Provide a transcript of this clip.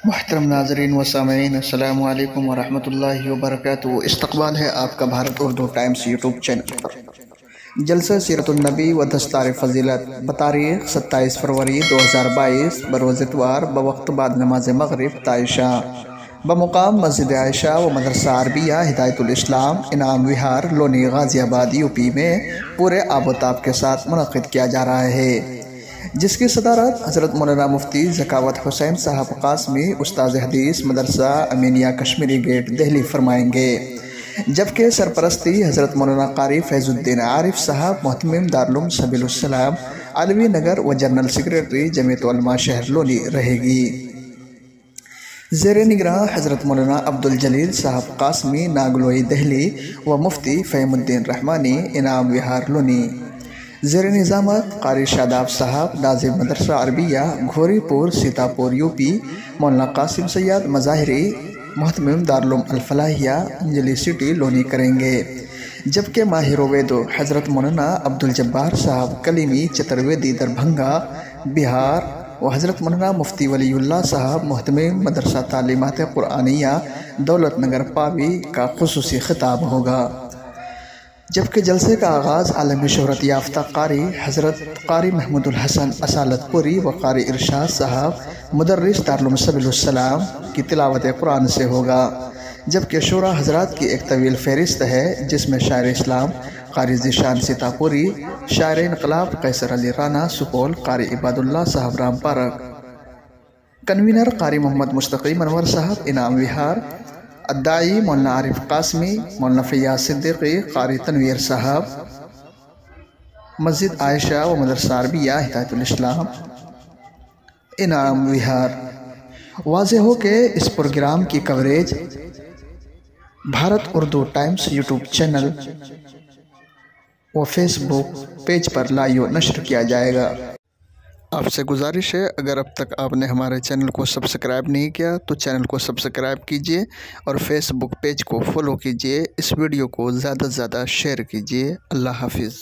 محترم ناظرین و سامعین، السلام علیکم ورحمۃ اللہ وبرکاتہ۔ استقبال ہے آپ کا Bharat Urdu Times YouTube channel پر۔ جلسہ سیرت النبی و دستار فضیلت بتاریخ 27 فروری 2022 بروز اتوار بوقت بعد نماز مغرب عائشہ بمقام مسجد عائشہ و مدرسہ عربیہ ہدایت الاسلام انعام وہار لونی غازی آباد یو پی میں پورے آب و تاب کے ساتھ منعقد کیا جا رہا ہے، جس کی صدارت حضرت مولانا مفتی ذکاوت حسین صاحب قاسمی استاذ حدیث مدرسہ امینیہ کشمیری گیٹ دہلی فرمائیں گے، جبکہ سرپرستی حضرت مولانا قاری فیض الدین عارف صاحب محتمم دارالعلوم سبیل السلام علوی نگر و جنرل سیکریٹری جمعیت علماء شہر لونی رہے گی۔ زیر نگراں حضرت مولانا عبدالجلیل صاحب قاسمی ناگلوئی دہلی و مفتی فہیم الدین رحمانی انعام وہار لونی۔ زیر نظامت قاری شاداب صاحب ناظم مدرسہ عربیہ گھوری پور سیتاپور یو پی مولانا قاسم سید مظاہری محتمم دارالعلوم الفلاحیہ انجلی سٹی لونی کریں گے، جبکہ ماہر ویدو حضرت مولانا عبدالجبار صاحب کلیمی چترویدی دربھنگا بہار و حضرت مولانا مفتی ولی اللہ صاحب محتمم مدرسہ تعلیمات قرآنیہ دولت نگر پاوی کا خصوصی خطاب ہوگا، جبکہ جلسے کا آغاز عالمی شہرت یافتہ قاری حضرت قاری محمود الحسن اصالت پوری و قاری ارشاد صاحب مدرس دارالعلوم سبیل السلام کی تلاوت قرآن سے ہوگا، جبکہ شعراء حضرات کی ایک طویل فہرست ہے، جس میں شاعر اسلام قاری ذیشان سیتاپوری، شاعر انقلاب قیصر علی رانا سپول، قاری عباد اللہ صاحب رام پارک، کنوینر قاری محمد مشتقی انور صاحب انعام وہار، الداعی مولانا عارف قاسمی، مولانا فیاض صدیقی، قاری تنویر صاحب مسجد عائشہ و مدرسہ عربیہ ہدایت الاسلام انعام وہار۔ واضح ہو کہ اس پروگرام کی coverage Bharat Urdu Times YouTube channel و فیس بک پیج پر لائیو نشر کیا جائے گا۔ آپ سے گزارش ہے، اگر اب تک آپ نے ہمارے چینل کو سبسکرائب نہیں کیا تو چینل کو سبسکرائب کیجئے اور فیس بک پیج کو فالو کیجئے، اس ویڈیو کو زیادہ سے زیادہ شیئر کیجئے۔ اللہ حافظ۔